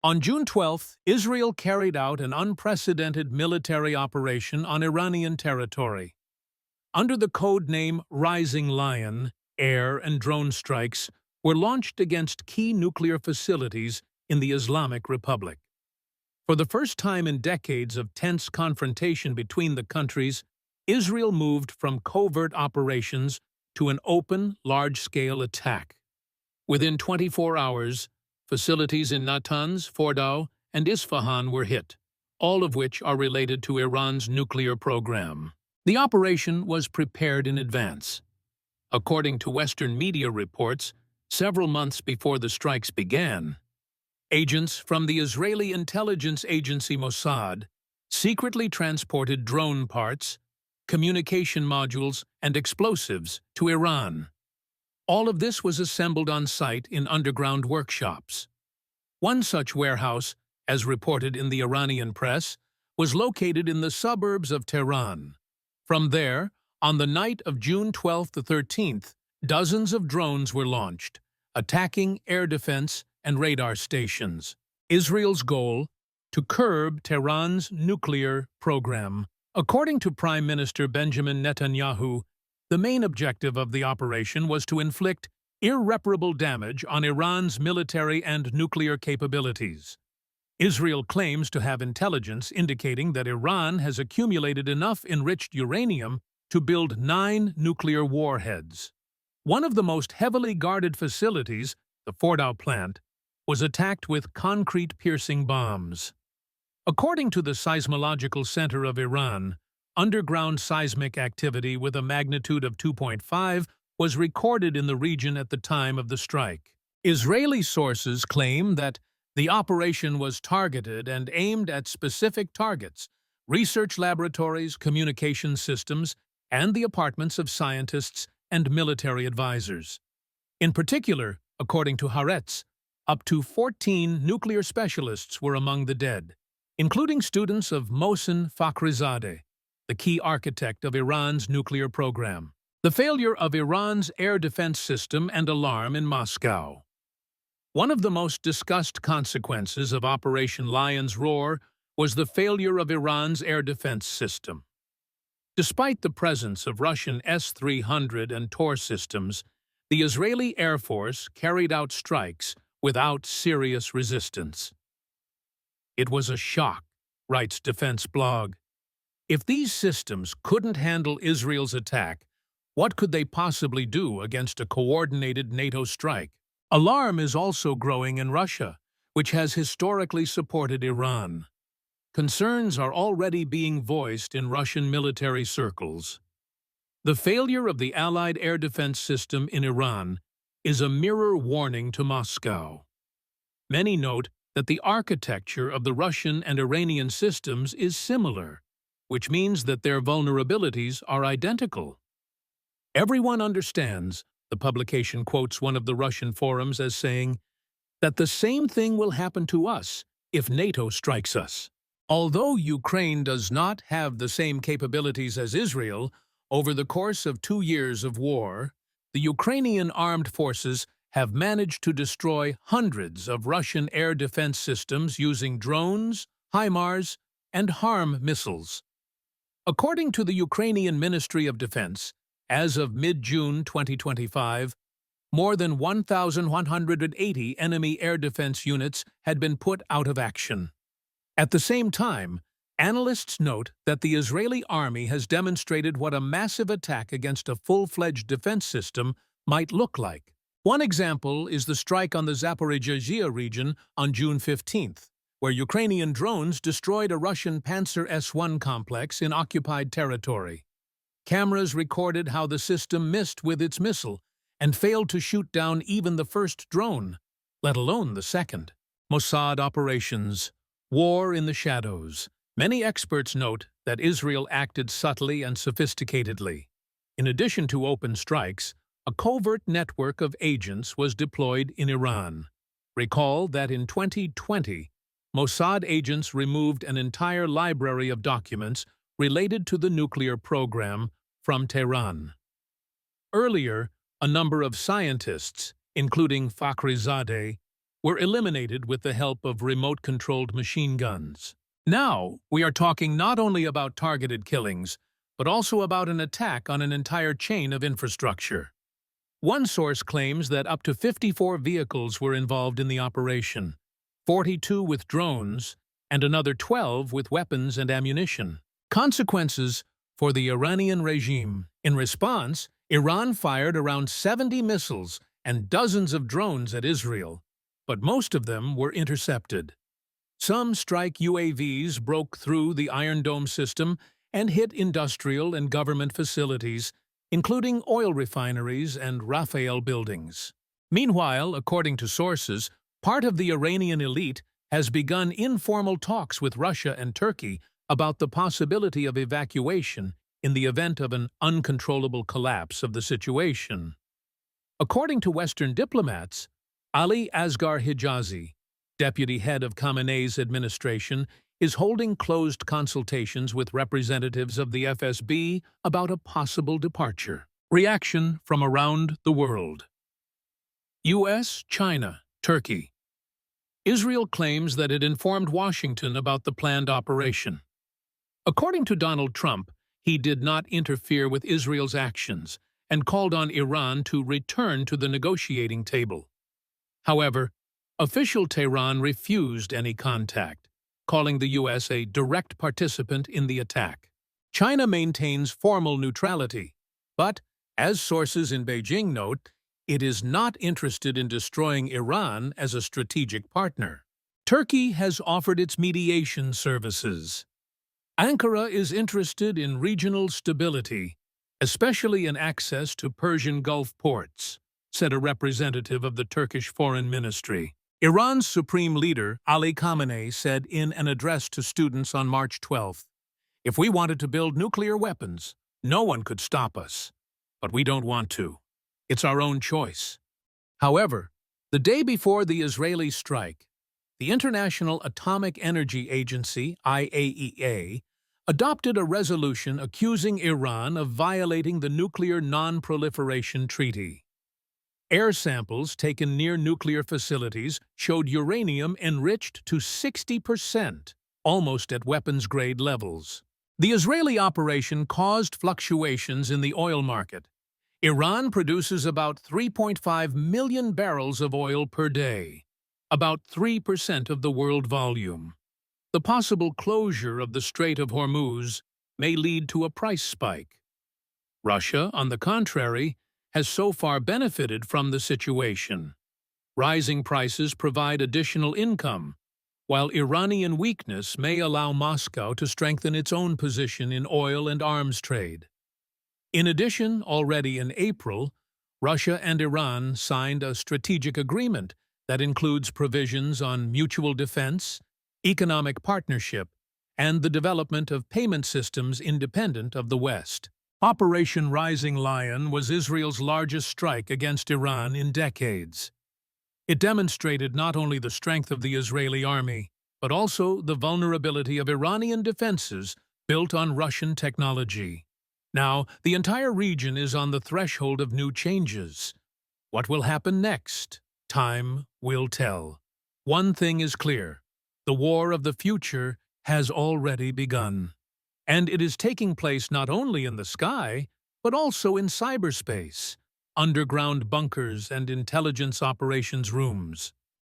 On June 12th, Israel carried out an unprecedented military operation on Iranian territory. Under the code name Rising Lion, air and drone strikes were launched against key nuclear facilities in the Islamic Republic. For the first time in decades of tense confrontation between the countries, Israel moved from covert operations to an open, large-scale attack. Within 24 hours, facilities in Natanz, Fordow, and Isfahan were hit, all of which are related to Iran's nuclear program. The operation was prepared in advance. According to Western media reports, several months before the strikes began, agents from the Israeli intelligence agency Mossad secretly transported drone parts, communication modules, and explosives to Iran. All of this was assembled on site in underground workshops. One such warehouse, as reported in the Iranian press, was located in the suburbs of Tehran. From there, on the night of June 12th to 13th, dozens of drones were launched, attacking air defense and radar stations. Israel's goal: to curb Tehran's nuclear program. According to Prime Minister Benjamin Netanyahu, the main objective of the operation was to inflict irreparable damage on Iran's military and nuclear capabilities. Israel claims to have intelligence indicating that Iran has accumulated enough enriched uranium to build 9 nuclear warheads. One of the most heavily guarded facilities, the Fordow plant, was attacked with concrete-piercing bombs. According to the Seismological Center of Iran, underground seismic activity with a magnitude of 2.5 was recorded in the region at the time of the strike. Israeli sources claim that the operation was targeted and aimed at specific targets: research laboratories, communication systems, and the apartments of scientists and military advisors. In particular, according to Haaretz, up to 14 nuclear specialists were among the dead, including students of Mohsen Fakhrizadeh, the key architect of Iran's nuclear program. The failure of Iran's air defense system and alarm in Moscow. One of the most discussed consequences of Operation Lion's Roar was the failure of Iran's air defense system. Despite the presence of Russian S-300 and Tor systems, the Israeli Air Force carried out strikes without serious resistance. "It was a shock," writes Defense Blog. If these systems couldn't handle Israel's attack, what could they possibly do against a coordinated NATO strike? Alarm is also growing in Russia, which has historically supported Iran. Concerns are already being voiced in Russian military circles. The failure of the Allied air defense system in Iran is a mirror warning to Moscow. Many note that the architecture of the Russian and Iranian systems is similar, which means that their vulnerabilities are identical. Everyone understands, the publication quotes one of the Russian forums as saying, that the same thing will happen to us if NATO strikes us. Although Ukraine does not have the same capabilities as Israel, over the course of 2 years of war, the Ukrainian armed forces have managed to destroy hundreds of Russian air defense systems using drones, HIMARS, and HARM missiles. According to the Ukrainian Ministry of Defense, as of mid-June 2025, more than 1,180 enemy air defense units had been put out of action. At the same time, analysts note that the Israeli army has demonstrated what a massive attack against a full-fledged defense system might look like. One example is the strike on the Zaporizhzhia region on June 15th, where Ukrainian drones destroyed a Russian Panzer S-1 complex in occupied territory. Cameras recorded how the system missed with its missile and failed to shoot down even the first drone, let alone the second. Mossad operations. War in the shadows. Many experts note that Israel acted subtly and sophisticatedly. In addition to open strikes, a covert network of agents was deployed in Iran. Recall that in 2020, Mossad agents removed an entire library of documents related to the nuclear program from Tehran. Earlier, a number of scientists, including Fakhrizadeh, were eliminated with the help of remote-controlled machine guns. Now, we are talking not only about targeted killings, but also about an attack on an entire chain of infrastructure. One source claims that up to 54 vehicles were involved in the operation, 42 with drones, and another 12 with weapons and ammunition. Consequences for the Iranian regime. In response, Iran fired around 70 missiles and dozens of drones at Israel, but most of them were intercepted. Some strike UAVs broke through the Iron Dome system and hit industrial and government facilities, including oil refineries and Rafael buildings. Meanwhile, according to sources, part of the Iranian elite has begun informal talks with Russia and Turkey about the possibility of evacuation in the event of an uncontrollable collapse of the situation. According to Western diplomats, Ali Asghar Hijazi, deputy head of Khamenei's administration, is holding closed consultations with representatives of the FSB about a possible departure. Reaction from around the world. U.S., China, Turkey. Israel claims that it informed Washington about the planned operation. According to Donald Trump, he did not interfere with Israel's actions and called on Iran to return to the negotiating table. However, official Tehran refused any contact, calling the U.S. a direct participant in the attack. China maintains formal neutrality, but, as sources in Beijing note, it is not interested in destroying Iran as a strategic partner. Turkey has offered its mediation services. Ankara is interested in regional stability, especially in access to Persian Gulf ports, said a representative of the Turkish Foreign Ministry. Iran's supreme leader, Ali Khamenei, said in an address to students on March 12, "If we wanted to build nuclear weapons, no one could stop us. But we don't want to. It's our own choice." However, the day before the Israeli strike, the International Atomic Energy Agency, IAEA, adopted a resolution accusing Iran of violating the Nuclear Non-Proliferation Treaty. Air samples taken near nuclear facilities showed uranium enriched to 60%, almost at weapons-grade levels. The Israeli operation caused fluctuations in the oil market. Iran produces about 3.5 million barrels of oil per day, about 3% of the world volume. The possible closure of the Strait of Hormuz may lead to a price spike. Russia, on the contrary, has so far benefited from the situation. Rising prices provide additional income, while Iranian weakness may allow Moscow to strengthen its own position in oil and arms trade. In addition, already in April, Russia and Iran signed a strategic agreement that includes provisions on mutual defense, economic partnership, and the development of payment systems independent of the West. Operation Rising Lion was Israel's largest strike against Iran in decades. It demonstrated not only the strength of the Israeli army, but also the vulnerability of Iranian defenses built on Russian technology. Now, the entire region is on the threshold of new changes. What will happen next? Time will tell. One thing is clear: the war of the future has already begun. And it is taking place not only in the sky, but also in cyberspace, underground bunkers and intelligence operations rooms.